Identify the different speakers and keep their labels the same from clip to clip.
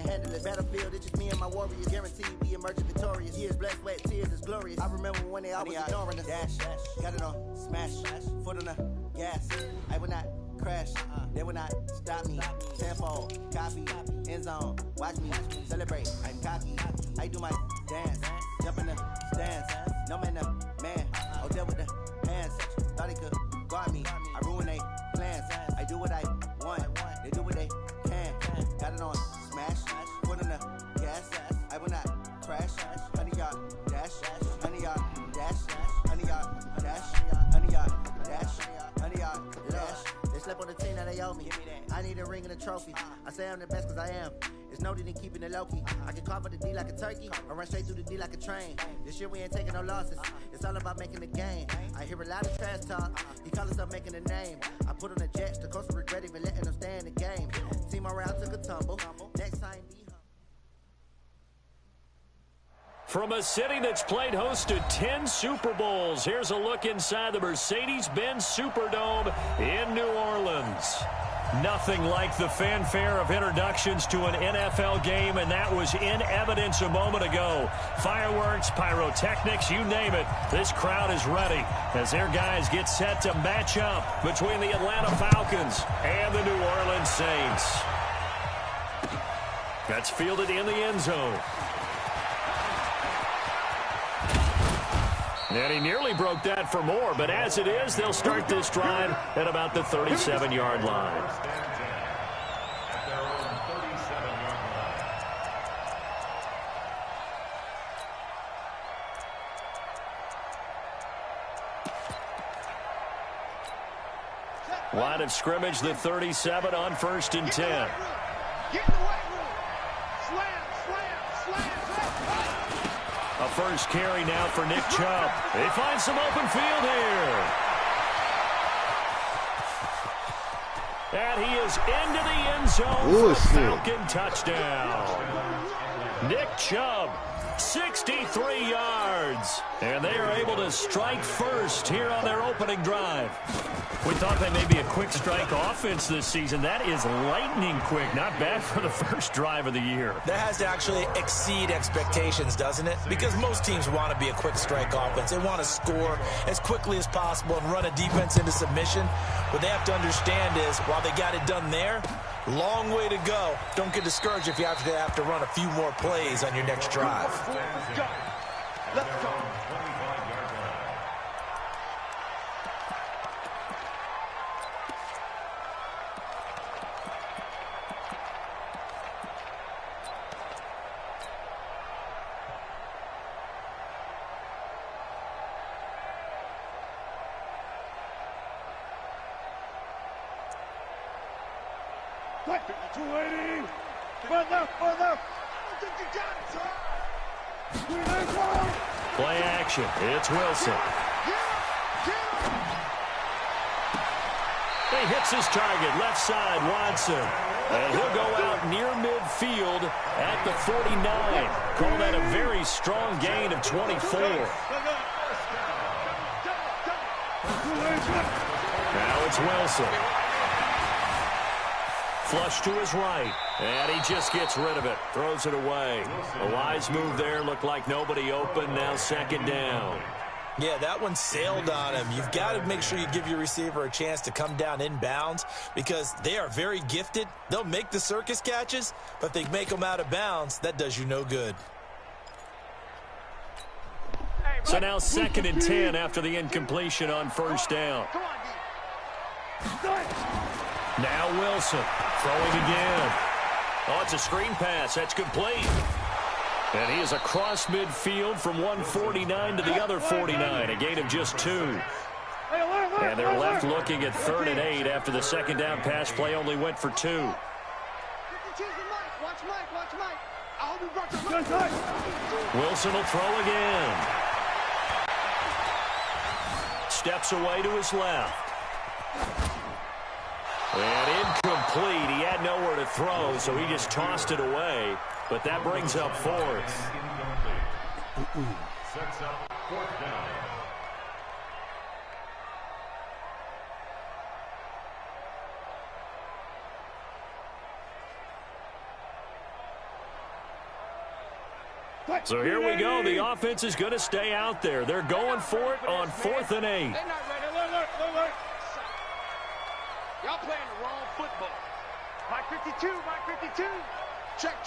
Speaker 1: handle it. Battlefield, it's just me and my warriors. Guaranteed we emerging victorious. Years, blood, sweat, tears is glorious. I remember when they always ignoring us. Dash, got it on, smash, foot on the gas. I will not crash, they will not stop me. Tenfold, copy, end zone, watch me celebrate. I'm cocky, I do my dance, jump in the stands. No man, man, oh deal with the hands. Thought he could guard me, I ruin they plans. I do what I want, they do what they can. Got it on, smash, foot on the gas. I will not crash, 100-yard dash, 100-yard dash, 100-yard dash, 100-yard dash, 100-yard dash. They slept on the team that they owe me. I need a ring and a trophy. I say I'm the best cause I am. It's noted in keeping it low-key. I can carve for the D like a turkey, or run straight through the D like a train. This year we ain't taking no losses. It's all about making the game. I hear a lot of trash talk. He call himself making a name. I put on the Jets. The coach will regret even letting them stay in the game. Team around took a tumble. Next time be humble.
Speaker 2: From a city that's played host to 10 Super Bowls, here's a look inside the Mercedes-Benz Superdome in New Orleans. Nothing like the fanfare of introductions to an NFL game, and that was in evidence a moment ago. Fireworks, pyrotechnics, you name it. This crowd is ready as their guys get set to match up between the Atlanta Falcons and the New Orleans Saints. That's fielded in the end zone. And he nearly broke that for more, but as it is, they'll start this drive at about the 37-yard line. Line of scrimmage, the 37 on 1st and 10.
Speaker 3: Get in the weight room. Slam, slam, slam.
Speaker 2: A first carry now for Nick Chubb. They find some open field here. And he is into the end zone for a Falcon touchdown. Nick Chubb, 63 yards. And they are able to strike first here on their opening drive. We thought they may be a quick strike offense this season. That is lightning quick. Not bad for the first drive of the year.
Speaker 4: That has to actually exceed expectations, doesn't it? Because most teams want to be a quick strike offense. They want to score as quickly as possible and run a defense into submission. What they have to understand is, while they got it done there, long way to go. Don't get discouraged if you have to run a few more plays on your next drive.
Speaker 3: Let's go.
Speaker 2: Play action. It's Wilson. He hits his target, left side, Watson. And he'll go out near midfield at the 49. Call that a very strong gain of 24. Now it's Wilson. Flush to his right, and he just gets rid of it, throws it away. A wise move there, looked like nobody open, now 2nd down.
Speaker 4: Yeah, that one sailed on him. You've got to make sure you give your receiver a chance to come down inbounds because they are very gifted. They'll make the circus catches, but if they make them out of bounds, that does you no good.
Speaker 2: So now 2nd and 10 after the incompletion on 1st down. Now Wilson throwing again. Oh, it's a screen pass. That's complete. And he is across midfield from 149 to the other 49, a gain of just 2. And they're left looking at 3rd and 8 after the 2nd down pass play only went for 2. Wilson will throw again. Steps away to his left. And incomplete. He had nowhere to throw, so he just tossed it away. But that brings up 4th.
Speaker 5: Sets up 4th down.
Speaker 2: So here we go. The offense is going to stay out there. They're going for it on 4th and 8.
Speaker 3: They're not ready. Look. Y'all playing the wrong football. Mike 52. Check.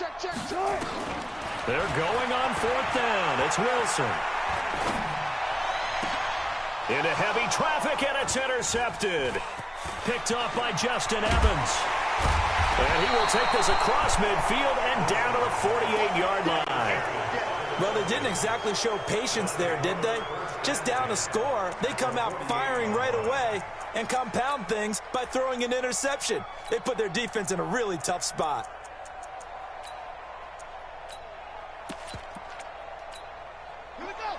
Speaker 2: They're going on 4th down. It's Wilson. Into heavy traffic, and it's intercepted. Picked off by Justin Evans. And he will take this across midfield and down to the 48-yard line.
Speaker 4: Well, they didn't exactly show patience there, did they? Just down a score, they come out firing right away and compound things by throwing an interception. They put their defense in a really tough spot.
Speaker 3: Here we go.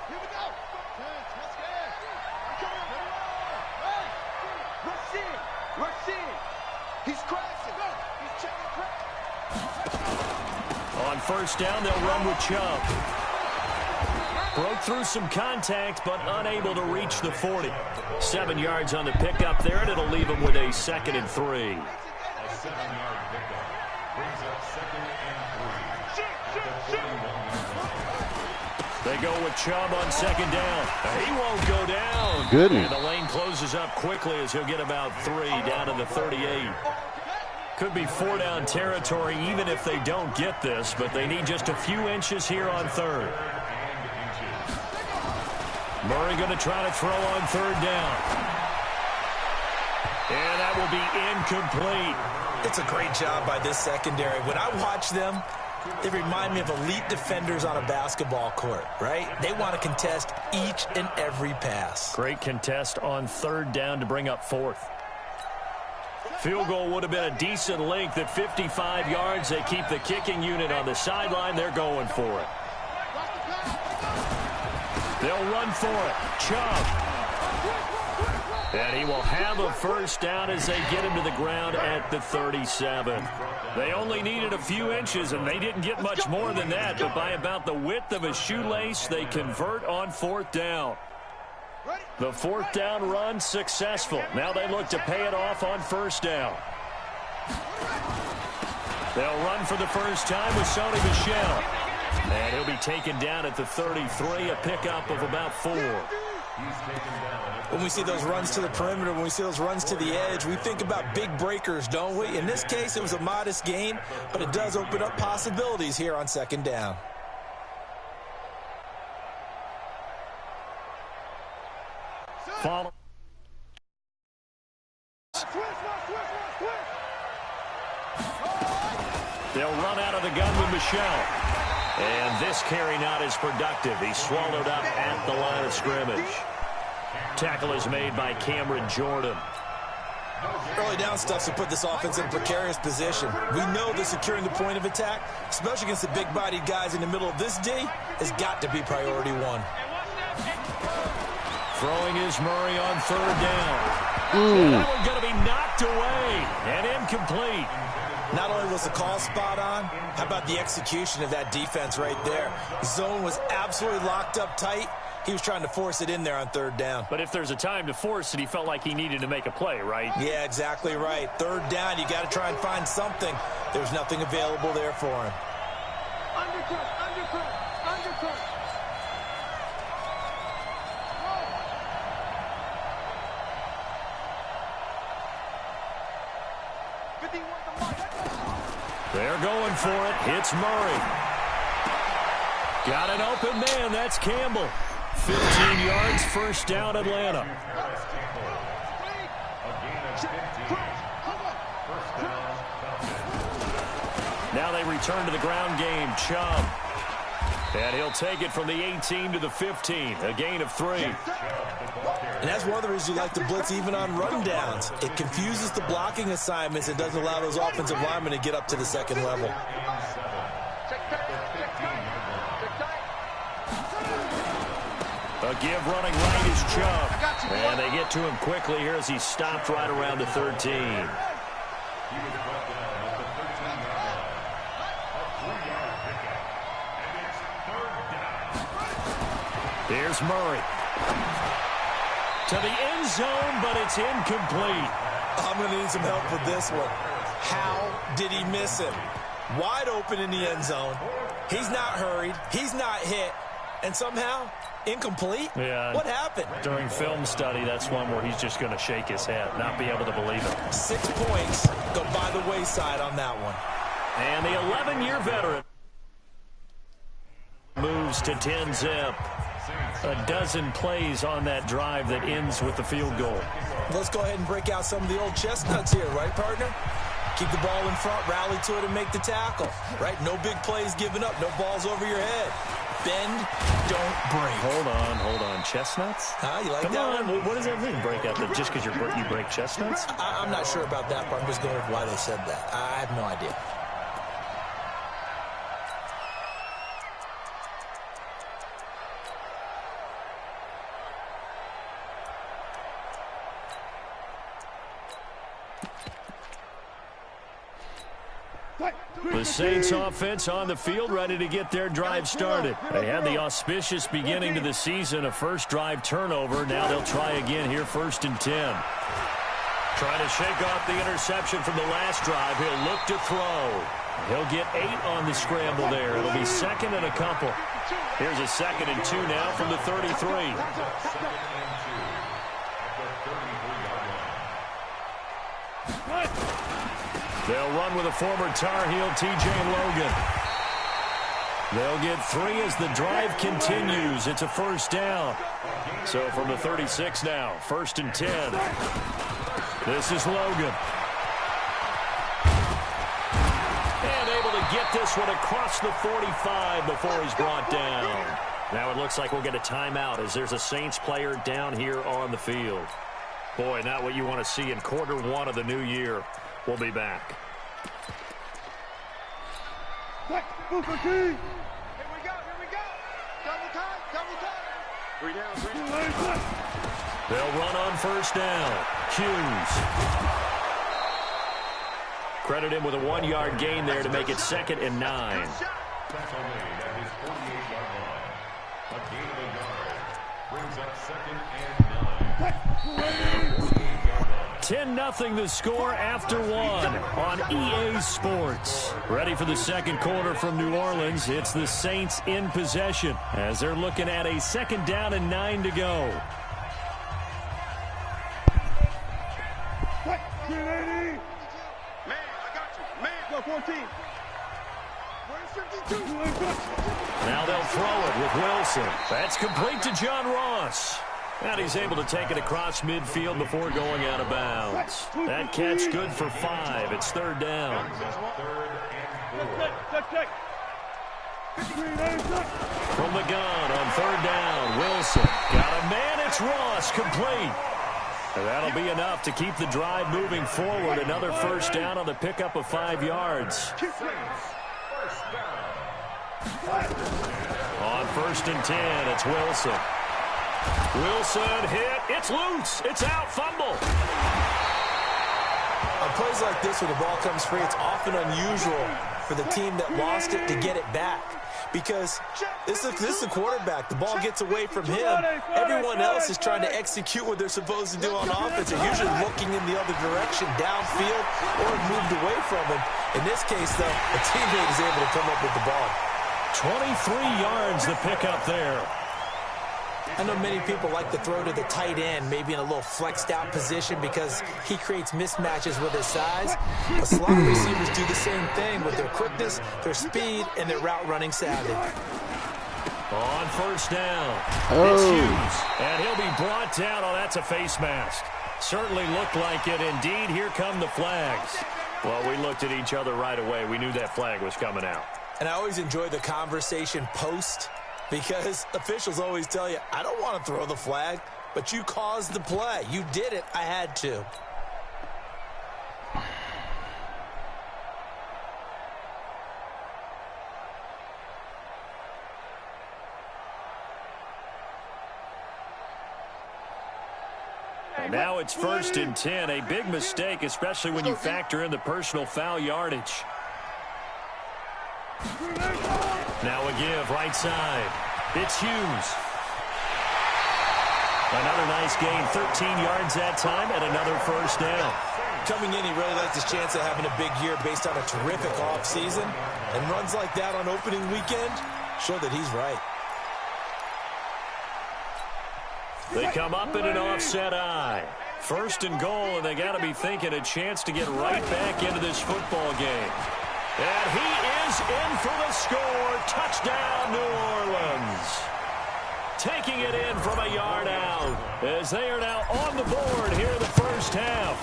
Speaker 3: Rush in. He's crashing. He's checking crash.
Speaker 2: On 1st down, they'll run with Chubb. Broke through some contact, but unable to reach the 40. 7 yards on the pickup there, and it'll leave them with a 2nd and 3.
Speaker 5: A 7-yard pickup brings up 2nd and 3.
Speaker 2: They go with Chubb on 2nd down. He won't go down.
Speaker 6: Good.
Speaker 2: And the lane closes up quickly as he'll get about 3 down to the 38. Could be 4-down territory even if they don't get this, but they need just a few inches here on 3rd. Murray going to try to throw on 3rd down. And that will be incomplete.
Speaker 4: It's a great job by this secondary. When I watch them, they remind me of elite defenders on a basketball court, right? They want to contest each and every pass.
Speaker 2: Great contest on 3rd down to bring up 4th. Field goal would have been a decent length at 55 yards. They keep the kicking unit on the sideline. They're going for it. They'll run for it. Chubb. And he will have a 1st down as they get him to the ground at the 37. They only needed a few inches, and they didn't get much more than that. But by about the width of a shoelace, they convert on 4th down. The 4th down run successful. Now they look to pay it off on 1st down. They'll run for the first time with Sony Michel. And he'll be taken down at the 33, a pickup of about 4.
Speaker 4: When we see those runs to the perimeter, when we see those runs to the edge, we think about big breakers, don't we? In this case, it was a modest gain, but it does open up possibilities here on 2nd down.
Speaker 2: Follow. They'll run out of the gun with Michel. And this carry not as productive. He's swallowed up at the line of scrimmage. Tackle is made by Cameron Jordan.
Speaker 4: Early down stuff to put this offense in a precarious position. We know that securing the point of attack, especially against the big-bodied guys in the middle of this D, has got to be priority 1.
Speaker 2: Throwing is Murray on 3rd down. That one going to be knocked away and incomplete.
Speaker 4: Not only was the call spot on, how about the execution of that defense right there? Zone was absolutely locked up tight. He was trying to force it in there on 3rd down.
Speaker 2: But if there's a time to force it, he felt like he needed to make a play, right?
Speaker 4: Yeah, exactly right. 3rd down, you got to try and find something. There's nothing available there for him.
Speaker 3: Undercut. 51 to mark.
Speaker 2: They're going for it. It's Murray. Got an open man. That's Campbell. 15 yards, 1st down, Atlanta. Now they return to the ground game. Chubb. And he'll take it from the 18 to the 15. A gain of 3.
Speaker 4: And that's one of the reasons you like to blitz even on rundowns. It confuses the blocking assignments and doesn't allow those offensive linemen to get up to the 2nd level.
Speaker 2: A give running right is Chubb. And they get to him quickly here as he's stopped right around the 13. Here's Murray. To the end zone, but it's incomplete.
Speaker 4: I'm going to need some help with this one. How did he miss him? Wide open in the end zone. He's not hurried. He's not hit. And somehow, incomplete?
Speaker 2: Yeah.
Speaker 4: What happened?
Speaker 2: During film study, that's one where he's just going to shake his head, not be able to believe it.
Speaker 4: 6 points go by the wayside on that one.
Speaker 2: And the 11-year veteran moves to 10-zip. A dozen plays on that drive that ends with the field goal.
Speaker 4: Let's go ahead and break out some of the old chestnuts here, right, partner? Keep the ball in front, rally to it, and make the tackle, right? No big plays given up, no balls over your head. Bend, don't break.
Speaker 2: Hold on. Chestnuts?
Speaker 4: You like
Speaker 2: Come
Speaker 4: that
Speaker 2: on.
Speaker 4: one?
Speaker 2: What does that mean, break out? Just because you break chestnuts?
Speaker 4: I'm not sure about that, but I'm just going with why they said that. I have no idea.
Speaker 2: The Saints offense on the field, ready to get their drive started. They had the auspicious beginning to the season, a first drive turnover. Now they'll try again here, 1st and 10. Trying to shake off the interception from the last drive. He'll look to throw. He'll get 8 on the scramble there. It'll be 2nd and a couple. Here's a 2nd and 2 now from the 33. They'll run with a former Tar Heel, T.J. Logan. They'll get 3 as the drive continues. It's a first down. So from the 36 now, 1st and 10. This is Logan. And able to get this one across the 45 before he's brought down. Now it looks like we'll get a timeout as there's a Saints player down here on the field. Boy, not what you want to see in quarter 1 of the new year. We'll be back.
Speaker 3: Here we go. Double time. 3 down.
Speaker 2: They'll run on first down. Hughes. Credit him with a 1-yard gain there to make it 2nd and 9.
Speaker 5: Tackle made at his 48-yard line. A gain of a yard brings up 2nd and 9.
Speaker 2: 10-0 the score after 1 on EA Sports. Ready for the second quarter from New Orleans. It's the Saints in possession as they're looking at a 2nd down and 9 to go.
Speaker 3: Man, I got you. Man, go 14. Where's 52?
Speaker 2: Now they'll throw it with Wilson. That's complete to John Ross. And he's able to take it across midfield before going out of bounds. That catch good for 5. It's 3rd down. From the gun on 3rd down, Wilson. Got a man, it's Ross, complete. And that'll be enough to keep the drive moving forward. Another first down on the pickup of 5 yards. On 1st and 10, it's Wilson. Wilson hit. It's loose. It's out. Fumble.
Speaker 4: On plays like this where the ball comes free, it's often unusual for the team that lost it to get it back. Because this is the quarterback. The ball gets away from him. Everyone else is trying to execute what they're supposed to do on offense. They're usually looking in the other direction, downfield, or moved away from him. In this case, though, a teammate is able to come up with the ball.
Speaker 2: 23 yards the pickup there.
Speaker 4: I know many people like to throw to the tight end, maybe in a little flexed out position because he creates mismatches with his size. But slot receivers do the same thing with their quickness, their speed, and their route running savvy.
Speaker 2: On first down, it's Hughes. And he'll be brought down. Oh, that's a face mask. Certainly looked like it. Indeed, here come the flags. Well, we looked at each other right away. We knew that flag was coming out.
Speaker 4: And I always enjoy the conversation post because officials always tell you, I don't want to throw the flag, but you caused the play. You did it. I had to.
Speaker 2: And now it's 1st and 10. A big mistake, especially when you factor in the personal foul yardage. Now a give, right side. It's Hughes. Another nice gain, 13 yards that time, and another first down.
Speaker 4: Coming in, he really likes his chance of having a big year based on a terrific offseason. And runs like that on opening weekend show that he's right.
Speaker 2: They come up in an offset eye. First and goal, and they got to be thinking a chance to get right back into this football game. And he is in for the score. Touchdown, New Orleans. Taking it in from a yard out as they are now on the board here in the first half.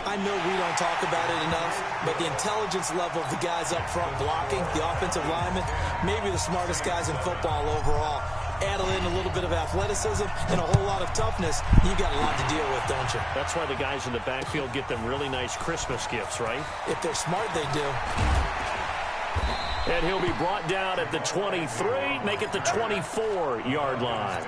Speaker 4: I know we don't talk about it enough, but the intelligence level of the guys up front blocking, the offensive linemen, maybe the smartest guys in football overall. Add in a little bit of athleticism and a whole lot of toughness, you got a lot to deal with, don't you?
Speaker 2: That's why the guys in the backfield get them really nice Christmas gifts, right?
Speaker 4: If they're smart, they do.
Speaker 2: And he'll be brought down at the 23, make it the 24-yard line.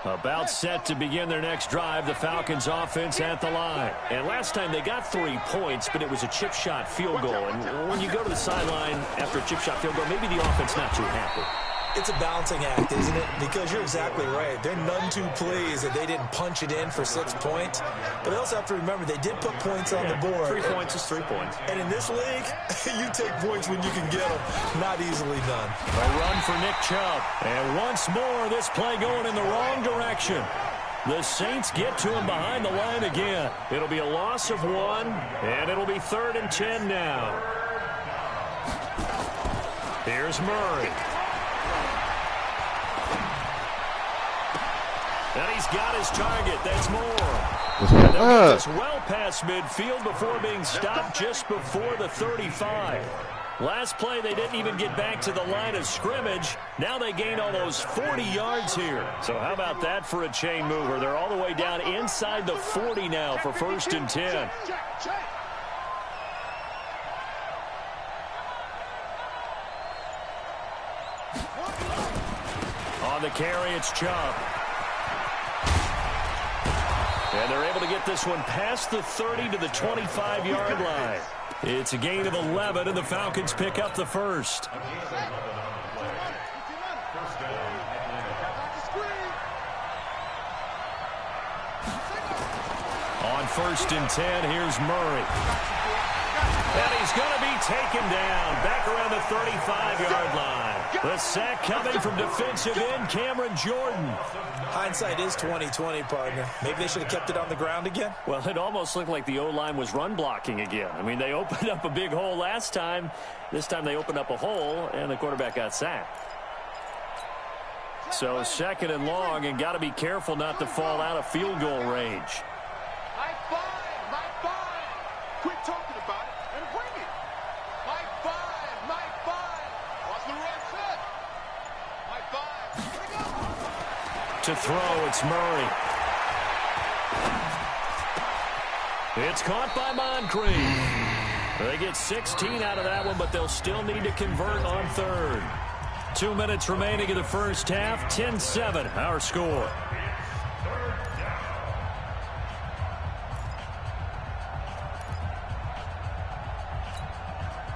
Speaker 2: About set to begin their next drive, the Falcons offense at the line. And last time they got 3 points, but it was a chip shot field goal. And when you go to the sideline after a chip shot field goal, maybe the offense not too happy.
Speaker 4: It's a balancing act, isn't it? Because you're exactly right. They're none too pleased that they didn't punch it in for 6 points. But they also have to remember they did put points on the board.
Speaker 2: 3 points is 3 points.
Speaker 4: And in this league, you take points when you can get them. Not easily done.
Speaker 2: A run for Nick Chubb. And once more, this play going in the wrong direction. The Saints get to him behind the line again. It'll be a loss of 1, and it'll be 3rd and 10 now. Here's Murray. And he's got his target. That's Moore. And they'll get this well past midfield before being stopped just before the 35. Last play, they didn't even get back to the line of scrimmage. Now they gain almost 40 yards here. So how about that for a chain mover? They're all the way down inside the 40 now for 1st and 10. On the carry, it's Chubb. And they're able to get this one past the 30 to the 25-yard line. It's a gain of 11, and the Falcons pick up the first. On 1st and 10, here's Murray. And he's going to be taken down back around the 35-yard line. The sack coming from defensive end Cameron Jordan.
Speaker 4: Hindsight is 20/20, partner. Maybe they should have kept it on the ground again.
Speaker 2: Well, it almost looked like the O-line was run blocking again. I mean, they opened up a big hole last time. This time they opened up a hole, and the quarterback got sacked. So 2nd and long, and got to be careful not to fall out of field goal range.
Speaker 3: High five. Quit talking about it and bring it. High five. What's the ref said? High five. Here we go.
Speaker 2: To throw, it's Murray. It's caught by Moncrief. They get 16 out of that one, but they'll still need to convert on 3rd. 2 minutes remaining in the first half. 10-7, our score.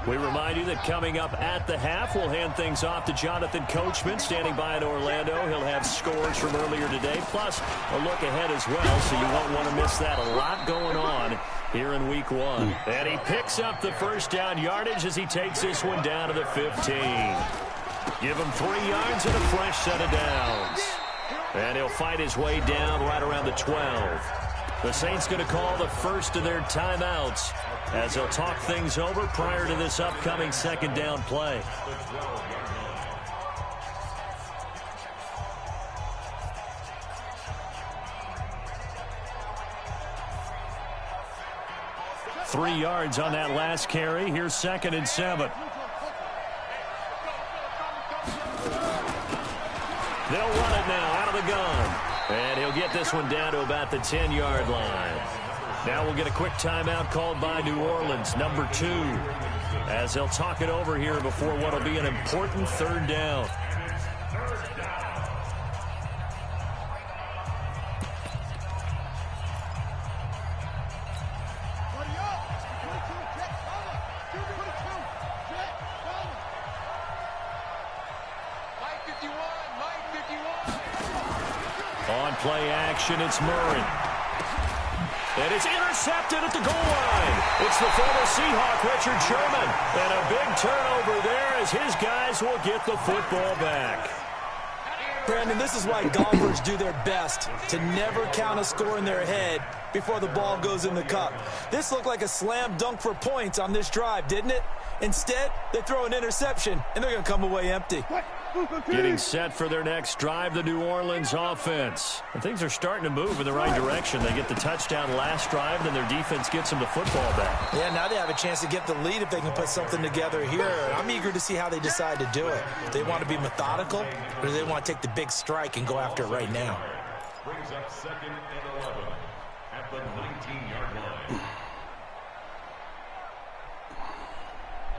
Speaker 2: We remind you that coming up at the half, we'll hand things off to Jonathan Coachman, standing by in Orlando. He'll have scores from earlier today, plus a look ahead as well, so you won't want to miss that. A lot going on here in Week 1. And he picks up the first down yardage as he takes this one down to the 15. Give him 3 yards and a fresh set of downs. And he'll fight his way down right around the 12. The Saints going to call the first of their timeouts as they'll talk things over prior to this upcoming 2nd down play. Three yards on that last carry. Here's 2nd and 7. They'll run it now out of the gun. And he'll get this one down to about the 10-yard line. Now we'll get a quick timeout called by New Orleans, number 2, as they'll talk it over here before what will be an important 3rd down. On play action, it's Murray. And it's intercepted at the goal line. It's the former Seahawk, Richard Sherman. And a big turnover there as his guys will get the football back.
Speaker 4: Brandon, this is why golfers do their best to never count a score in their head before the ball goes in the cup. This looked like a slam dunk for points on this drive, didn't it? Instead, they throw an interception, and they're going to come away empty.
Speaker 2: Getting set for their next drive, the New Orleans offense. And things are starting to move in the right direction. They get the touchdown last drive, then their defense gets them the football back.
Speaker 4: Yeah, now they have a chance to get the lead if they can put something together here. I'm eager to see how they decide to do it. Do they want to be methodical, or do they want to take the big strike and go after it right now?
Speaker 5: Brings up 2nd and 11 at the 19-yard line.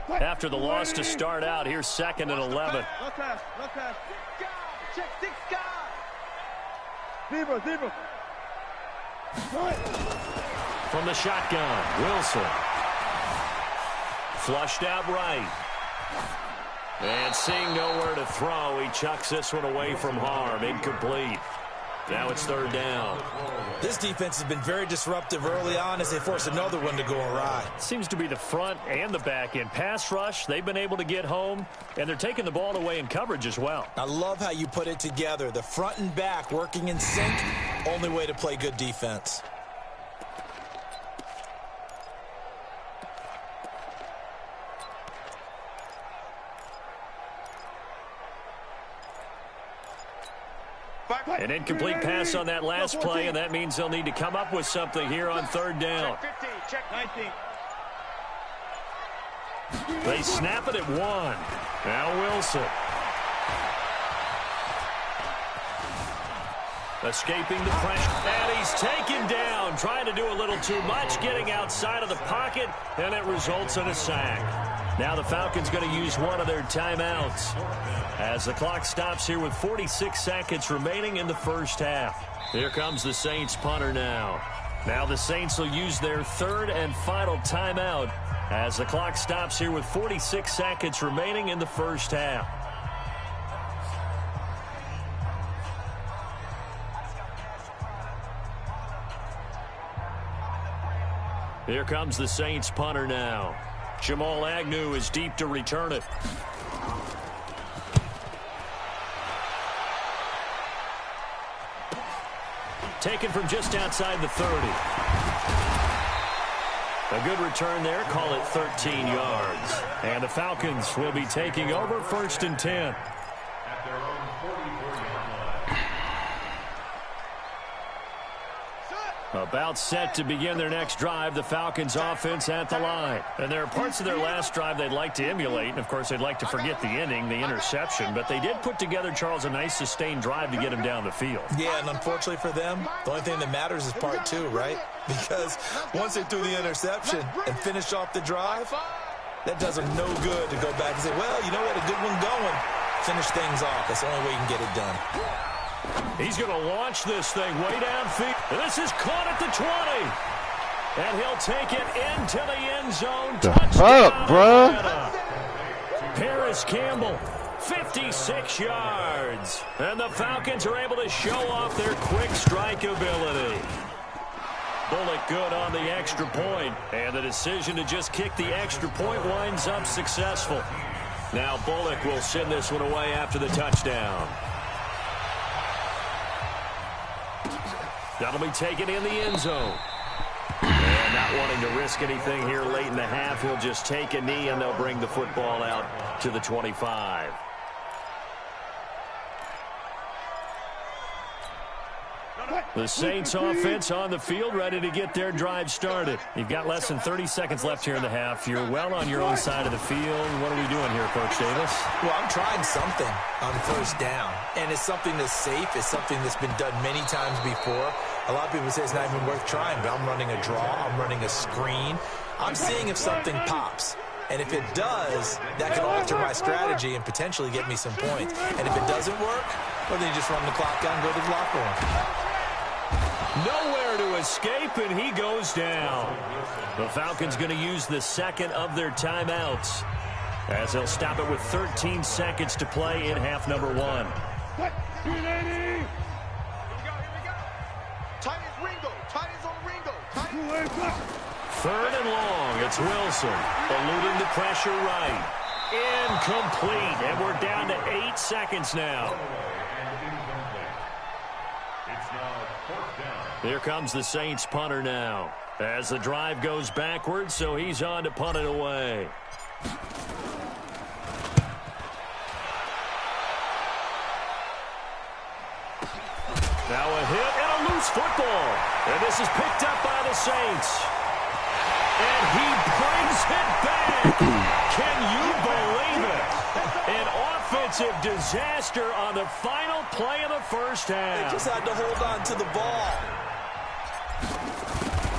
Speaker 2: After the loss to start out, here's 2nd and 11.
Speaker 3: No pass. Check 6 guys. Zebra.
Speaker 2: From the shotgun, Wilson. Flushed out right. And seeing nowhere to throw, he chucks this one away from harm. Incomplete. Now it's 3rd down.
Speaker 4: This defense has been very disruptive early on as they force another one to go awry.
Speaker 2: Seems to be the front and the back end. Pass rush, they've been able to get home, and they're taking the ball away in coverage as well.
Speaker 4: I love how you put it together. The front and back working in sync, only way to play good defense.
Speaker 2: An incomplete pass on that last play, and that means they'll need to come up with something here on 3rd down.
Speaker 3: Check 19.
Speaker 2: They snap it at 1. Now Wilson. Escaping the pressure, and he's taken down, trying to do a little too much, getting outside of the pocket, and it results in a sack. Now the Falcons going to use one of their timeouts as the clock stops here with 46 seconds remaining in the first half. Here comes the Saints punter now. Now the Saints will use their 3rd and final timeout as the clock stops here with 46 seconds remaining in the first half. Here comes the Saints punter now. Jamal Agnew is deep to return it. Taken from just outside the 30. A good return there. Call it 13 yards. And the Falcons will be taking over 1st and 10.
Speaker 5: At their own 44-yard line.
Speaker 2: About set to begin their next drive, the Falcons offense at the line. And there are parts of their last drive they'd like to emulate. And, of course, they'd like to forget the ending, the interception. But they did put together, Charles, a nice sustained drive to get him down the field.
Speaker 4: Yeah, and unfortunately for them, the only thing that matters is part 2, right? Because once they threw the interception and finished off the drive, that does them no good to go back and say, well, you know what, a good one going. Finish things off. That's the only way you can get it done.
Speaker 2: He's going to launch this thing way downfield. And this is caught at the 20. And he'll take it into the end zone.
Speaker 6: Touchdown, bro.
Speaker 2: Paris Campbell, 56 yards. And the Falcons are able to show off their quick strike ability. Bullock good on the extra point. And the decision to just kick the extra point winds up successful. Now Bullock will send this one away after the touchdown. That'll be taken in the end zone. And not wanting to risk anything here late in the half, he'll just take a knee and they'll bring the football out to the 25. The Saints offense on the field, ready to get their drive started. You've got less than 30 seconds left here in the half. You're well on your own side of the field. What are we doing here, Coach Davis?
Speaker 4: Well, I'm trying something on 1st down, and it's something that's safe. It's something that's been done many times before. A lot of people say it's not even worth trying, but I'm running a draw. I'm running a screen. I'm seeing if something pops. And if it does, that can alter my strategy and potentially get me some points. And if it doesn't work, well, then you just run the clock down and go to the locker room.
Speaker 2: Nowhere to escape, and he goes down. The Falcons going to use the 2nd of their timeouts as they'll stop it with 13 seconds to play in half number 1. Third and long. It's Wilson. Eluding the pressure right. Incomplete. And we're down to 8 seconds now.
Speaker 5: It's now 4th down.
Speaker 2: Here comes the Saints punter now. As the drive goes backwards, so he's on to punt it away. Now a hit and a loose football. And this is picked up by the Saints. And he brings it back. Can you believe it? An offensive disaster on the final play of the first half.
Speaker 4: They just had to hold on to the ball.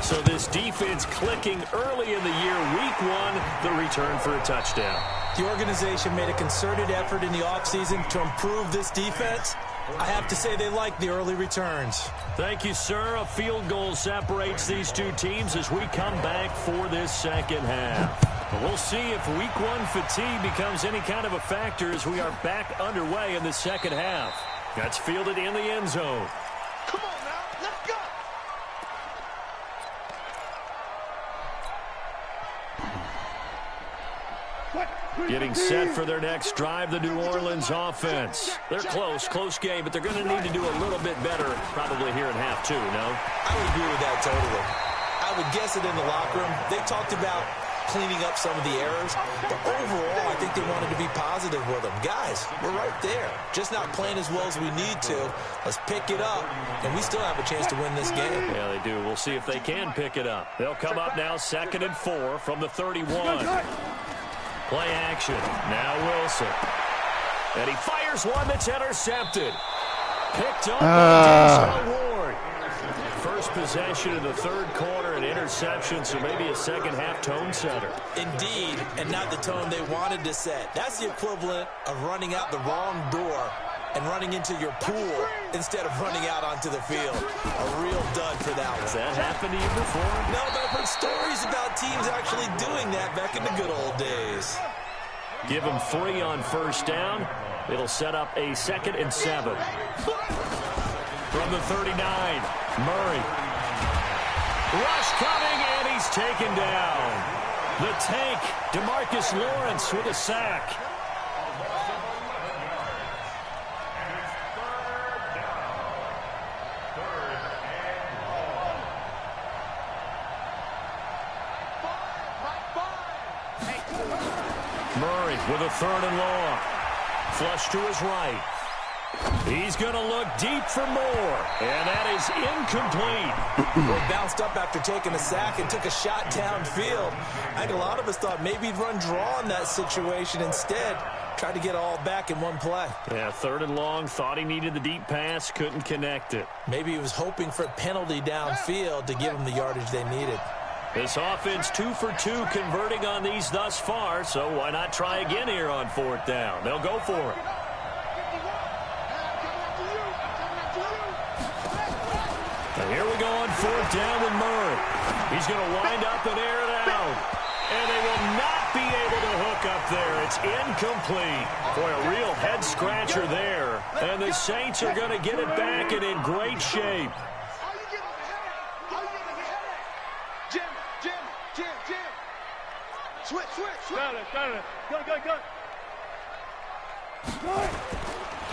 Speaker 2: So this defense clicking early in the year, week 1, the return for a touchdown.
Speaker 4: The organization made a concerted effort in the offseason to improve this defense. I have to say they like the early returns.
Speaker 2: Thank you, sir. A field goal separates these two teams as we come back for this second half. But we'll see if week 1 fatigue becomes any kind of a factor as we are back underway in the second half. That's fielded in the end zone.
Speaker 3: Come on now, let's go.
Speaker 2: Getting set for their next drive, the New Orleans offense. They're close game, but they're going to need to do a little bit better probably here in half 2, no?
Speaker 4: I would agree with that totally. I would guess it in the locker room. They talked about cleaning up some of the errors, but overall, I think they wanted to be positive with them. Guys, we're right there. Just not playing as well as we need to. Let's pick it up, and we still have a chance to win this game.
Speaker 2: Yeah, they do. We'll see if they can pick it up. They'll come up now 2nd and 4 from the 31. Play action. Now Wilson. And he fires one that's intercepted. Picked up by Denzel Ward. First possession of the third quarter, an interception, so maybe a second-half tone setter.
Speaker 4: Indeed, and not the tone they wanted to set. That's the equivalent of running out the wrong door and running into your pool instead of running out onto the field. A real dud for that one.
Speaker 2: Has that happened to you before?
Speaker 4: No, but I've heard stories about teams actually doing that back in the good old days.
Speaker 2: Give him 3 on first down. It'll set up a 2nd and 7. From the 39, Murray. Rush coming, and he's taken down. The tank, DeMarcus Lawrence with a sack. Murray with a 3rd and long. Flush to his right. He's going to look deep for more, and that is incomplete.
Speaker 4: Well, bounced up after taking a sack and took a shot downfield. I think a lot of us thought maybe he'd run draw in that situation. Instead, tried to get it all back in one play.
Speaker 2: Yeah, 3rd and long, thought he needed the deep pass, couldn't connect it.
Speaker 4: Maybe he was hoping for a penalty downfield to give him the yardage they needed.
Speaker 2: This offense 2 for 2 converting on these thus far, so why not try again here on 4th down? They'll go for it. And here we go on 4th down with Murray. He's going to wind up and air it out. And they will not be able to hook up there. It's incomplete. Boy, a real head-scratcher there. And the Saints are going to get it back and in great shape.
Speaker 3: Switch. Got it. Go.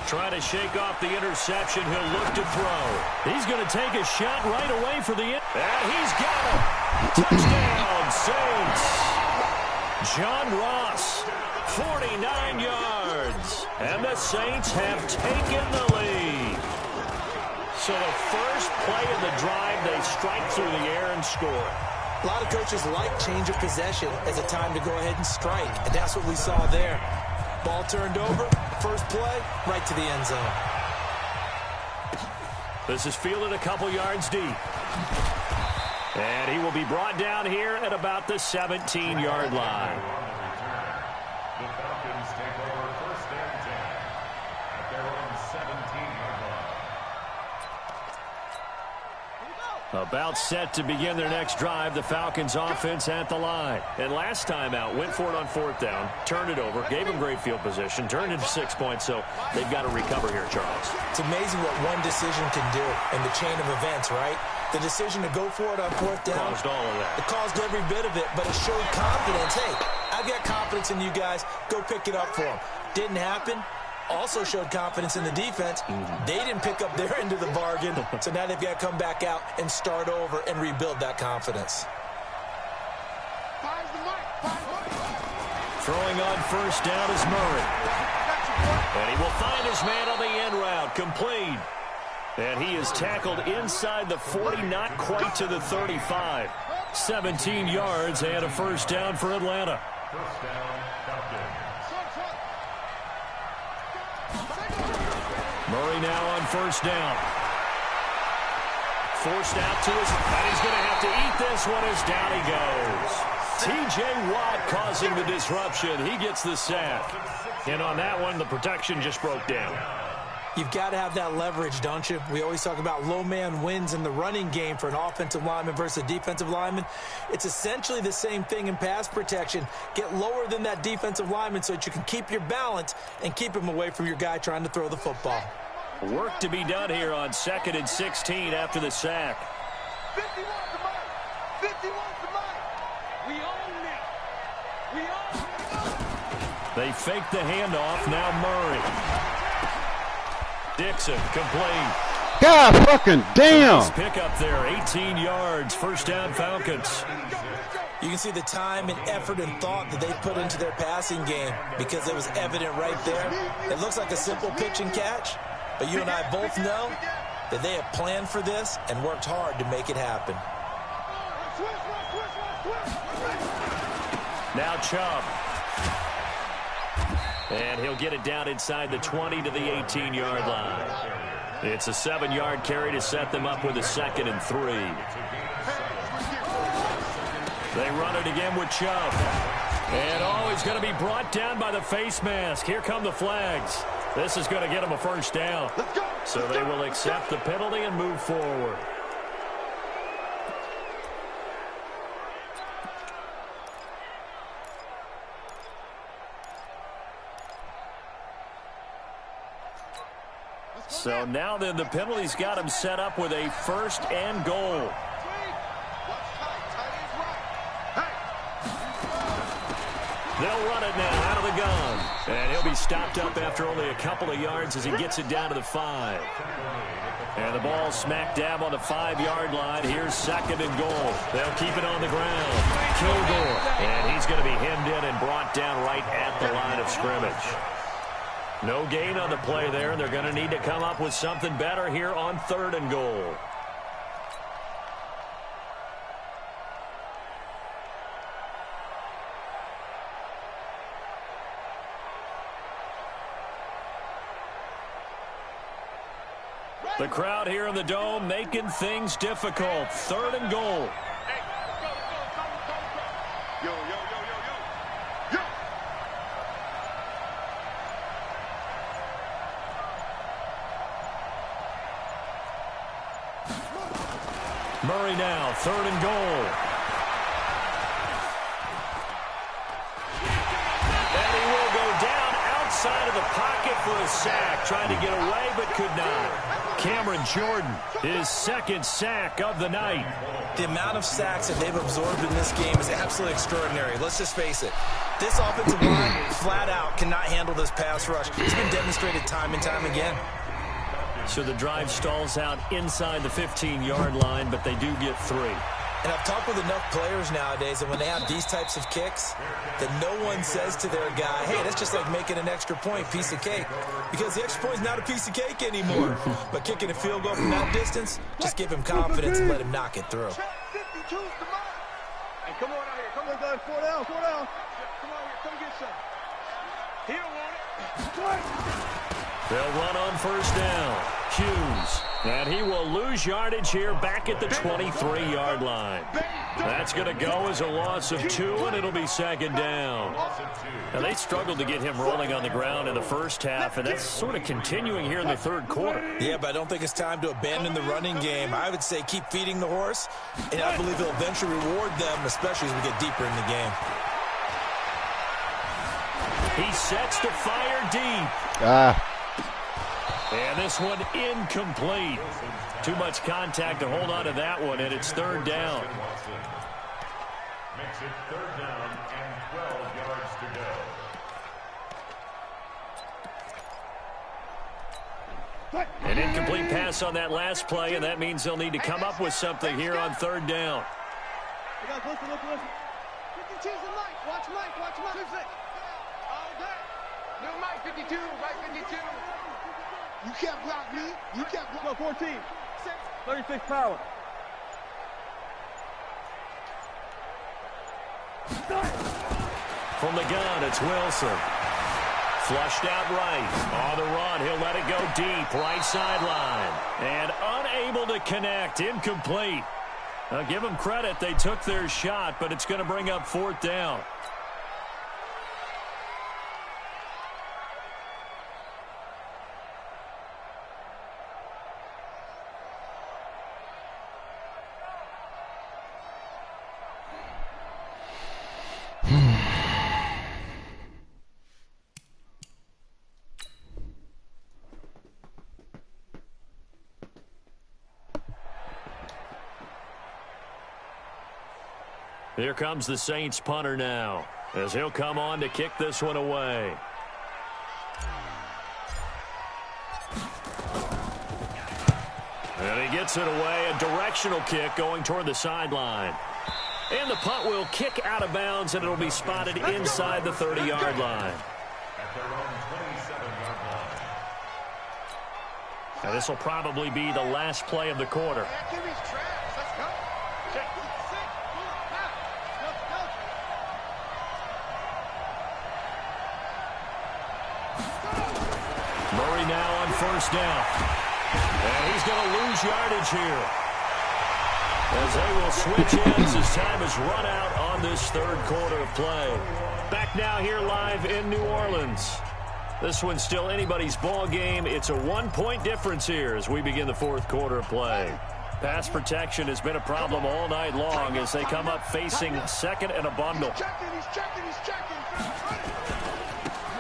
Speaker 2: Trying to shake off the interception. He'll look to throw. He's going to take a shot right away for the end. And he's got it. Touchdown, Saints. John Ross, 49 yards. And the Saints have taken the lead. So the first play of the drive, they strike through the air and score.
Speaker 4: A lot of coaches like change of possession as a time to go ahead and strike, and that's what we saw there. Ball turned over, first play, right to the end zone.
Speaker 2: This is fielded a couple yards deep. And he will be brought down here at about the 17-yard line.
Speaker 5: The Falcons take over 1st and 10 at their own 17-yard line.
Speaker 2: About set to begin their next drive, the Falcons offense at the line. And last time out, went for it on 4th down, turned it over, gave them great field position, turned into 6 points, so they've got to recover here, Charles.
Speaker 4: It's amazing what one decision can do in the chain of events, right? The decision to go for it on fourth down.
Speaker 2: Caused all of that.
Speaker 4: It caused every bit of it, but it showed confidence. Hey, I've got confidence in you guys. Go pick it up for them. Didn't happen. Also showed confidence in the defense. They didn't pick up their end of the bargain, so now they've got to come back out and start over and rebuild that confidence.
Speaker 2: Throwing on first down is Murray. And he will find his man on the end route, complete. And he is tackled inside the 40, not quite to the 35. 17 yards and a first down for Atlanta.
Speaker 5: First down, Falcons.
Speaker 2: Murray now on first down. Forced out to his, and he's going to have to eat this one as down he goes. T.J. Watt causing the disruption. He gets the sack. And on that one, the protection just broke down.
Speaker 4: You've got to have that leverage, don't you? We always talk about low man wins in the running game for an offensive lineman versus a defensive lineman. It's essentially the same thing in pass protection. Get lower than that defensive lineman so that you can keep your balance and keep him away from your guy trying to throw the football.
Speaker 2: Work to be done here on 2nd and 16 after the sack.
Speaker 3: 51 to Mike. 51 to Mike. We own it. We own it.
Speaker 2: They fake the handoff. Now Murray. Dixon, complete.
Speaker 6: God fucking damn.
Speaker 2: Nice pick up there, 18 yards, first down Falcons.
Speaker 4: You can see the time and effort and thought that they put into their passing game because it was evident right there. It looks like a simple pitch and catch, but you and I both know that they have planned for this and worked hard to make it happen.
Speaker 2: Now Chubb. And he'll get it down inside the 20 to the 18-yard line. It's a 7-yard carry to set them up with a 2nd and 3. They run it again with Chubb. And oh, he's going to be brought down by the face mask. Here come the flags. This is going to get him a first down. So they will accept the penalty and move forward. So now then the penalty's got him set up with a 1st and goal. They'll run it now out of the gun. And he'll be stopped up after only a couple of yards as he gets it down to the 5. And the ball smack dab on the 5-yard line. Here's 2nd and goal. They'll keep it on the ground. Kilgore. And he's going to be hemmed in and brought down right at the line of scrimmage. No gain on the play there, and they're going to need to come up with something better here on 3rd and goal. The crowd here in the Dome making things difficult. 3rd and goal.
Speaker 3: Yo, yo, yo, yo, yo. Yo.
Speaker 2: Murray now, 3rd and goal. And he will go down outside of the pocket for a sack. Trying to get away, but could not. Cameron Jordan, his 2nd sack of the night.
Speaker 4: The amount of sacks that they've absorbed in this game is absolutely extraordinary. Let's just face it. This offensive line, flat out, cannot handle this pass rush. It's been demonstrated time and time again.
Speaker 2: So the drive stalls out inside the 15-yard line, but they do get 3.
Speaker 4: And I've talked with enough players nowadays that when they have these types of kicks, that no one says to their guy, hey, that's just like making an extra point, piece of cake. Because the extra point is not a piece of cake anymore. But kicking a field goal from that distance, just give him confidence and let him knock it through.
Speaker 3: 52's the mark. Hey, come on out here. Come on, guys. 4 down, 4 down. Come on here. Come get some. He'll want it.
Speaker 2: They'll run on first down. Hughes. And he will lose yardage here back at the 23-yard line. That's going to go as a loss of 2, and it'll be 2nd down. Now, they struggled to get him rolling on the ground in the first half, and that's sort of continuing here in the 3rd quarter.
Speaker 4: Yeah, but I don't think it's time to abandon the running game. I would say keep feeding the horse, and I believe he'll eventually reward them, especially as we get deeper in the game.
Speaker 2: He sets to fire deep. And this one incomplete. Too much contact to hold on to that one, and it's third down.
Speaker 5: Makes it third down and 12 yards to go.
Speaker 2: An incomplete pass on that last play, and that means they'll need to come up with something here on third down.
Speaker 7: Hey guys, listen. 52's the Mike. Watch Mike. 2-6.
Speaker 3: All day. No Mike 52, Mike 52.
Speaker 7: You can't block me. You can't block. Go 14. 36 power.
Speaker 2: From the gun, it's Wilson. Flushed out right. On the run, he'll let it go deep. Right sideline. And unable to connect. Incomplete. Now, give them credit. They took their shot, but it's going to bring up fourth down. Here comes the Saints punter now, as he'll come on to kick this one away. And he gets it away, a directional kick going toward the sideline. And the punt will kick out of bounds, and it'll be spotted inside the 30-yard line.
Speaker 5: At their own 27-yard line.
Speaker 2: Now, this will probably be the last play of the quarter. Murray now on first down. And he's going to lose yardage here, as they will switch ends as time is run out on this third quarter of play. Back now here live in New Orleans. This one's still anybody's ball game. It's a one-point difference here as we begin the fourth quarter of play. Pass protection has been a problem all night long as they come up facing second and a bundle.
Speaker 7: He's checking.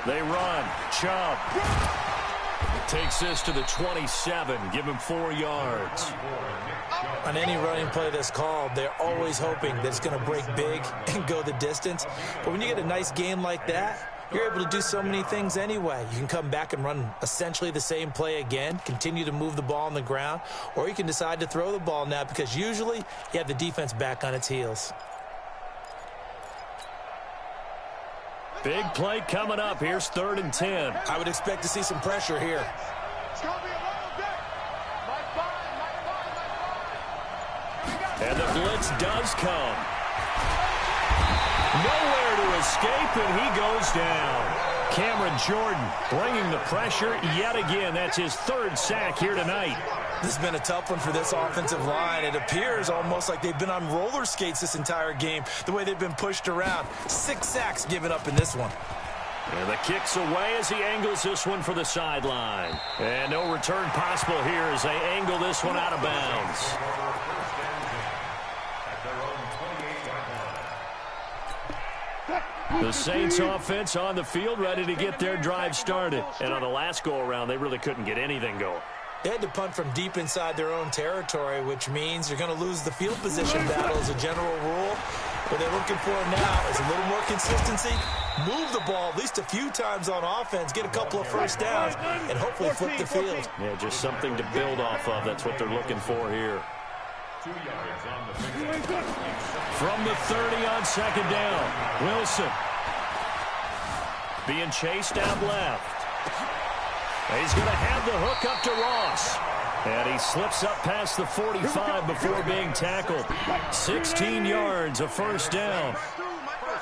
Speaker 2: They run. Chubb takes this to the 27. Give him 4 yards.
Speaker 4: On any running play that's called, they're always hoping that it's going to break big and go the distance. But when you get a nice game like that, you're able to do so many things anyway. You can come back and run essentially the same play again, continue to move the ball on the ground, or you can decide to throw the ball now because usually you have the defense back on its heels.
Speaker 2: Big play coming up. Here's 3rd and 10.
Speaker 4: I would expect to see some pressure here.
Speaker 3: It's going to be a long day. My five.
Speaker 2: And the blitz does come. Nowhere to escape, and he goes down. Cameron Jordan bringing the pressure yet again. That's his 3rd sack here tonight.
Speaker 4: This has been a tough one for this offensive line. It appears almost like they've been on roller skates this entire game, the way they've been pushed around. 6 sacks given up in this one.
Speaker 2: And the kick's away as he angles this one for the sideline. And no return possible here as they angle this one out of bounds. The Saints offense on the field ready to get their drive started. And on the last go-around, they really couldn't get anything going.
Speaker 4: They had to punt from deep inside their own territory, which means you're going to lose the field position battle as a general rule. What they're looking for now is a little more consistency, move the ball at least a few times on offense, get a couple of first downs, and hopefully flip the field.
Speaker 2: Yeah, just something to build off of. That's what they're looking for here.
Speaker 5: 2 yards on the pickup.
Speaker 2: From the 30 on second down, Wilson being chased out left. He's going to have the hook up to Ross. And he slips up past the 45 before being tackled. 16 yards, a first down.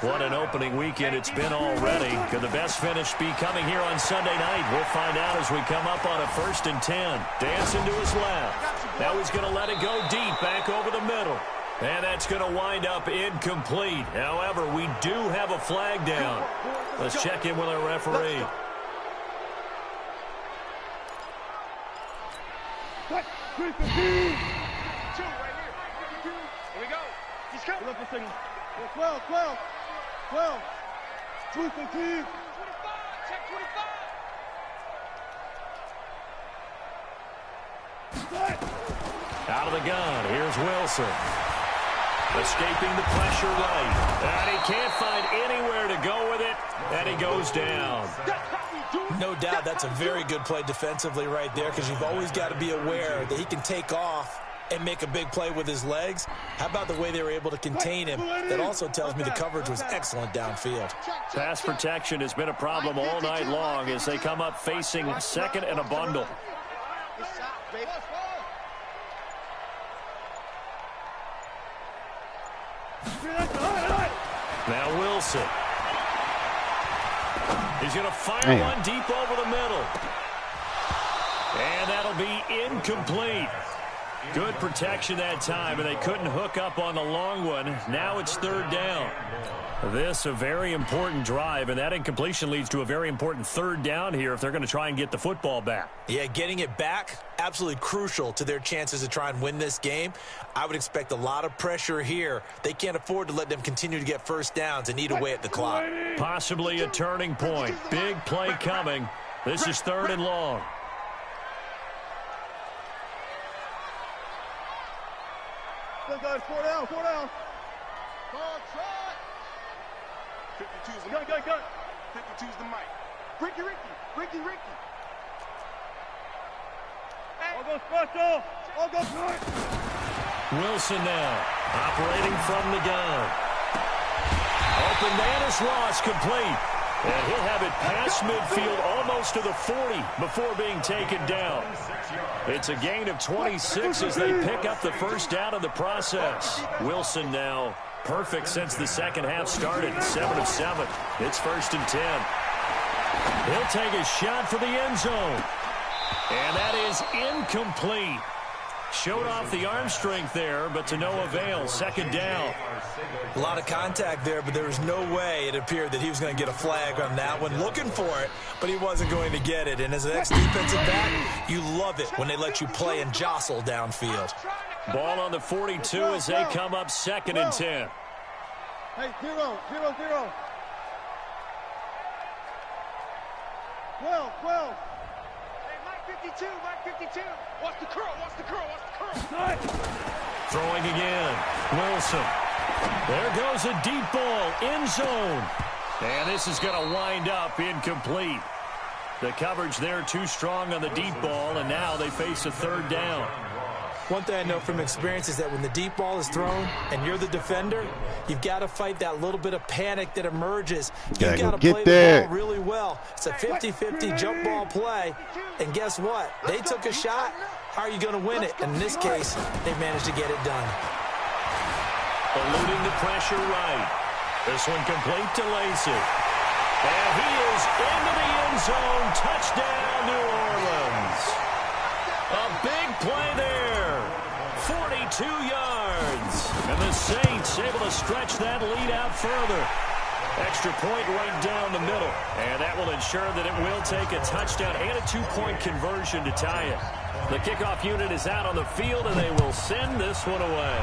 Speaker 2: What an opening weekend it's been already. Could the best finish be coming here on Sunday night? We'll find out as we come up on a 1st and 10. Dancing to his left. Now he's going to let it go deep, back over the middle. And that's going to wind up incomplete. However, we do have a flag down. Let's check in with our referee.
Speaker 3: Two right here. Here we go. He's coming.
Speaker 7: Look for 12. 2 15.
Speaker 3: 25. Check 25.
Speaker 2: Out of the gun, here's Wilson. Escaping the pressure right. And he can't find anywhere to go with it, and he goes down.
Speaker 4: No doubt that's a very good play defensively right there, because you've always got to be aware that he can take off and make a big play with his legs. How about the way they were able to contain him? That also tells me the coverage was excellent downfield.
Speaker 2: Pass protection has been a problem all night long as they come up facing second and a bundle. Now Wilson. He's going to fire one deep over the middle. And that'll be incomplete. Good protection that time, and they couldn't hook up on the long one. Now it's third down. This a very important drive, and that incompletion leads to a very important third down here if they're going to try and get the football back.
Speaker 4: Yeah, getting it back, absolutely crucial to their chances to try and win this game. I would expect a lot of pressure here. They can't afford to let them continue to get first downs and eat away at the clock.
Speaker 2: Possibly a turning point. Big play coming. This is third and long.
Speaker 7: Guys, 4 down, 4 down.
Speaker 3: 52's the
Speaker 7: Gun, gun, gun.
Speaker 3: 52's the mic.
Speaker 7: Ricky. All go special. All go north.
Speaker 2: Wilson now operating from the gun. Open man is lost, complete. And he'll have it past midfield almost to the 40 before being taken down. It's a gain of 26 as they pick up the first down in the process. Wilson now perfect since the second half started. 7 of 7. It's first and 10. He'll take a shot for the end zone. And that is incomplete. Showed off the arm strength there, but to no avail. Second down.
Speaker 4: A lot of contact there, but there was no way it appeared that he was going to get a flag on that one. Looking for it, but he wasn't going to get it. And as an ex-defensive back, you love it when they let you play and jostle downfield.
Speaker 2: Ball on the 42 as they come up second and 10.
Speaker 7: Hey, 0. 12. Mike 52. Watch the curl.
Speaker 2: Throwing again. Wilson. There goes a deep ball. End zone. And this is going to wind up incomplete. The coverage there too strong on the deep ball, and now they face a third down.
Speaker 4: One thing I know from experience is that when the deep ball is thrown and you're the defender, you've got to fight that little bit of panic that emerges. You've got to play the ball really well. It's a 50-50 jump ball play, and guess what? They took a shot. How are you going to win it? And in this case, they managed to get it done.
Speaker 2: Eluding the pressure right. This one complete to Lacey. And he is into the end zone. Touchdown, New Orleans. A big play there. 42 yards. And the Saints able to stretch that lead out further. Extra point right down the middle. And that will ensure that it will take a touchdown and a two-point conversion to tie it. The kickoff unit is out on the field, and they will send this one away.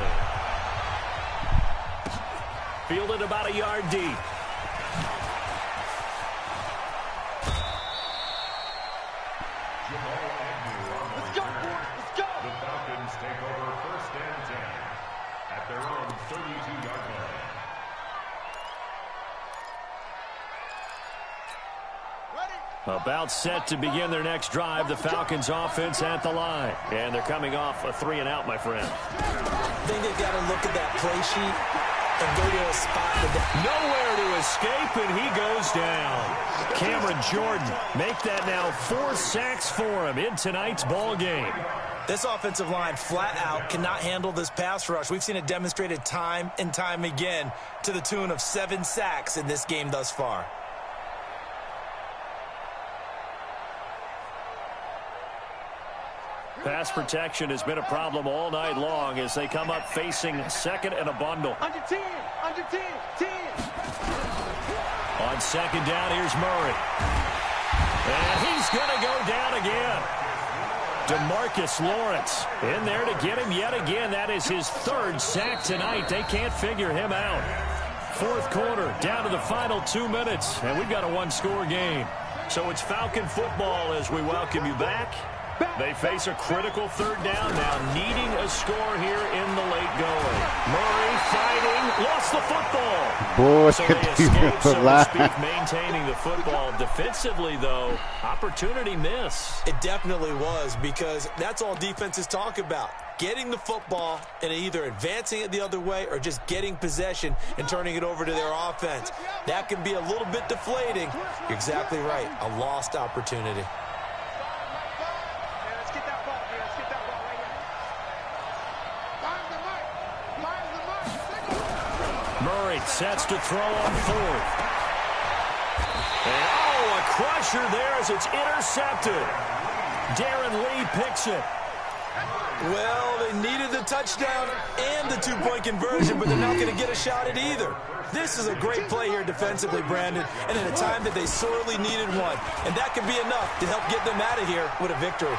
Speaker 2: Fielded about a yard deep.
Speaker 3: Let's go. The Falcons take over first and 10 at their own 32-yard line.
Speaker 2: About set to begin their next drive. The Falcons offense at the line. And they're coming off a 3-and-out, my friend.
Speaker 4: I think they've got to look at that play sheet and go to a spot that
Speaker 2: nowhere to escape, and he goes down. Cameron Jordan make that now 4 sacks for him in tonight's ball game.
Speaker 4: this offensive line flat out cannot handle this pass rush. We've seen it demonstrated time and time again to the tune of 7 sacks in this game thus far.
Speaker 2: Pass protection has been a problem all night long as they come up facing second and a bundle.
Speaker 7: Under 10, 10.
Speaker 2: On second down, here's Murray. And he's going to go down again. DeMarcus Lawrence in there to get him yet again. That is his 3rd sack tonight. They can't figure him out. 4th quarter, down to the final 2 minutes, and we've got a 1-score game. So it's Falcon football as we welcome you back. They face a critical third down now, needing a score here in the late going. Murray fighting, lost the football.
Speaker 6: Boy,
Speaker 2: so they escaped, so to speak, maintaining the football. Defensively, though, opportunity miss.
Speaker 4: It definitely was, because that's all defenses talk about. Getting the football and either advancing it the other way or just getting possession and turning it over to their offense. That can be a little bit deflating. You're exactly right. A lost opportunity.
Speaker 2: Murray sets to throw on fourth. And, a crusher there as it's intercepted. Darren Lee picks it.
Speaker 4: Well, they needed the touchdown and the two-point conversion, but they're not going to get a shot at either. This is a great play here defensively, Brandon, and at a time that they sorely needed one. And that could be enough to help get them out of here with a victory.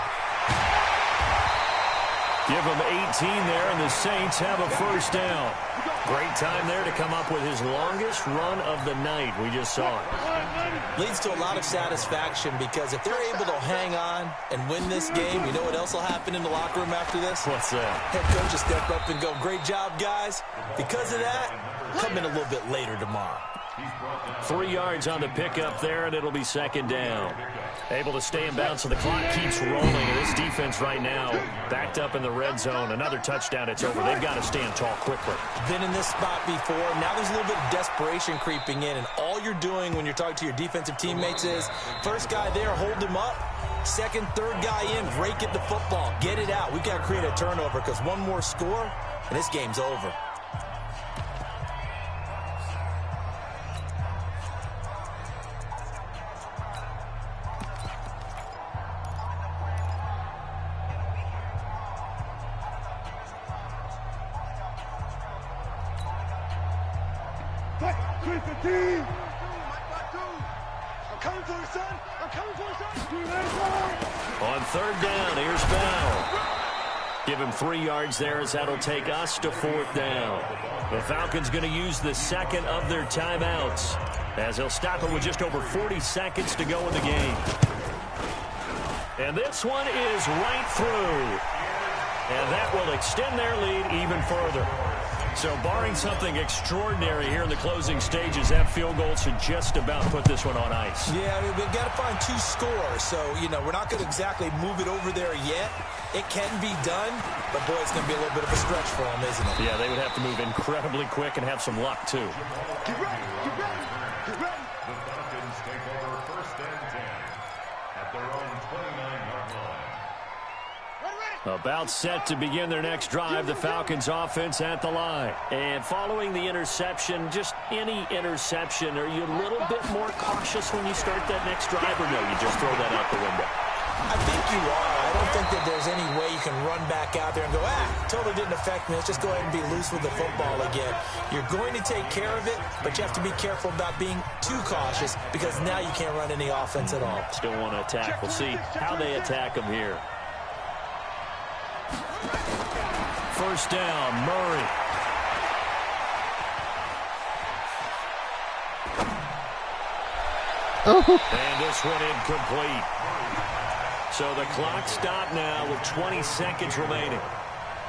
Speaker 2: Give them 18 there, and the Saints have a first down. Great time there to come up with his longest run of the night. We just saw it.
Speaker 4: Leads to a lot of satisfaction, because if they're able to hang on and win this game, you know what else will happen in the locker room after this?
Speaker 2: What's that?
Speaker 4: Head coach will step up and go, great job, guys. Because of that, come in a little bit later tomorrow.
Speaker 2: 3 yards on the pickup there, and it'll be second down. Able to stay in bounds, so the clock keeps rolling. This defense right now backed up in the red zone. Another touchdown, it's over. They've got to stand tall quickly.
Speaker 4: Been in this spot before. Now there's a little bit of desperation creeping in, and all you're doing when you're talking to your defensive teammates is, first guy there, hold him up. Second, third guy in, rake at the football. Get it out. We've got to create a turnover, because one more score, and this game's over.
Speaker 2: On third down, here's Bell. Give him 3 yards there, as that'll take us to fourth down. The Falcons going to use the second of their timeouts, as they'll stop it with just over 40 seconds to go in the game. And this one is right through. And that will extend their lead even further. So barring something extraordinary here in the closing stages, that field goal should just about put this one on ice.
Speaker 4: Yeah, I mean, we've got to find 2 scores. So, we're not going to exactly move it over there yet. It can be done, but, boy, it's going to be a little bit of a stretch for them, isn't it?
Speaker 2: Yeah, they would have to move incredibly quick and have some luck, too.
Speaker 3: Get ready, get ready, get ready. The Falcons take over first and 10 at their own 29-yard line.
Speaker 2: About set to begin their next drive, the Falcons offense at the line. And following the interception, just any interception, are you a little bit more cautious when you start that next drive, or no, you just throw that out the window?
Speaker 4: I think you are. I don't think that there's any way you can run back out there and go, totally didn't affect me. Let's just go ahead and be loose with the football again. You're going to take care of it, but you have to be careful about being too cautious, because now you can't run any offense at all.
Speaker 2: Still want to attack. We'll see how they attack them here. First down, Murray. And this one incomplete. So the clock stopped now with 20 seconds remaining.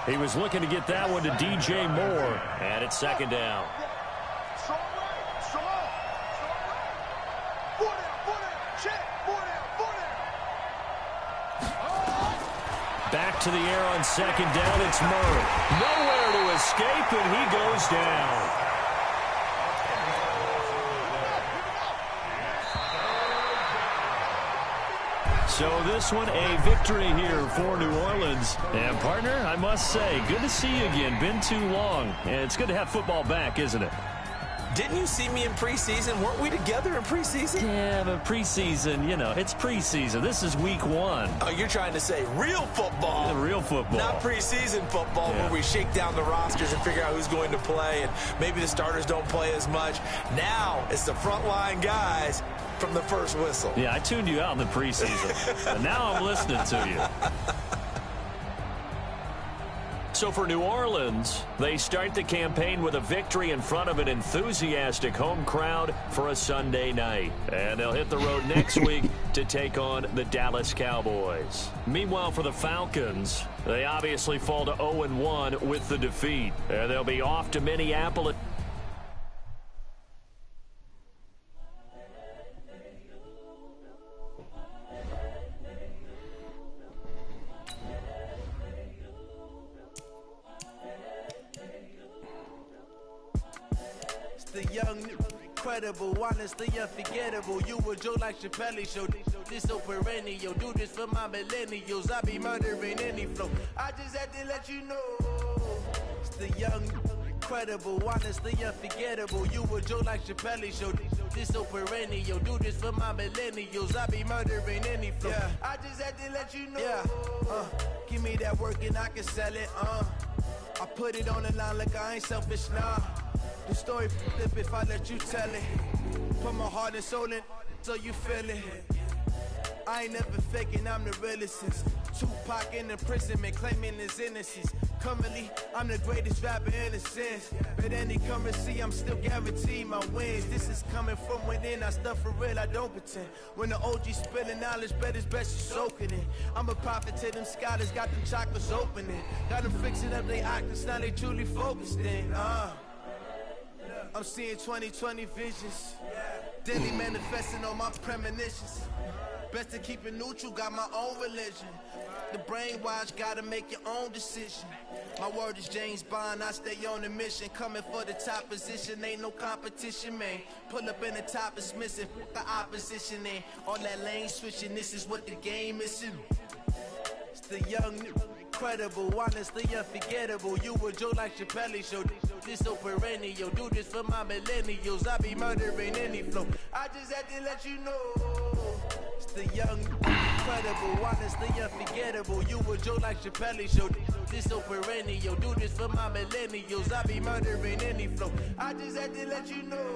Speaker 2: He was looking to get that one to DJ Moore, and it's second down. Back to the air on second down, it's Murray. Nowhere to escape, and he goes down. So this one a victory here for New Orleans. And, partner, I must say, good to see you again. Been too long. And it's good to have football back, isn't it?
Speaker 4: Didn't you see me in preseason? Weren't we together in preseason?
Speaker 2: Yeah, but preseason, it's preseason. This is week 1.
Speaker 4: Oh, you're trying to say real football.
Speaker 2: Yeah, real football.
Speaker 4: Not preseason football, where we shake down the rosters and figure out who's going to play, and maybe the starters don't play as much. Now it's the frontline guys from the first whistle.
Speaker 2: Yeah, I tuned you out in the preseason. And now I'm listening to you. So for New Orleans, they start the campaign with a victory in front of an enthusiastic home crowd for a Sunday night. And they'll hit the road next week to take on the Dallas Cowboys. Meanwhile, for the Falcons, they obviously fall to 0-1 with the defeat. And they'll be off to Minneapolis.
Speaker 1: The young, incredible, honestly unforgettable. You a Joe like Chappelle show. This so perennial. Do this for my millennials. I be murdering any flow. I just had to let you know. It's the young, incredible, honestly unforgettable. You a Joe like Chappelle show. This so perennial. Do this for my millennials. I be murdering any flow. Yeah. I just had to let you know. Yeah. Give me that work and I can sell it. I put it on the line like I ain't selfish, nah. The story flip if I let you tell it. Put my heart and soul in so you feel it. I ain't never faking, I'm the realest since Tupac in imprisonment, claiming his innocence. Currently, I'm the greatest rapper in a sense. But any currency, I'm still guaranteed my wins. This is coming from within, I stuff for real, I don't pretend. When the OG spilling knowledge, bet it's best you soaking it. I'm a prophet to them scholars, got them chakras opening. Got them fixing up they actors, now they truly focused in. I'm seeing 2020 visions. Daily manifesting on my premonitions. Best to keep it neutral, got my own religion. The brainwash, gotta make your own decision. My word is James Bond, I stay on the mission. Coming for the top position, ain't no competition, man. Pull up in the top, it's missing, the opposition ain't. All that lane switching, this is what the game is. It's the young, incredible, honestly unforgettable. You a Joe like Chappelle show. This so perennial. Do this for my millennials. I be murdering any flow. I just had to let you know. It's the young, incredible, honestly unforgettable. You a Joe like Chappelle show. This so perennial. Do this for my millennials. I be murdering any flow. I just had to let you know.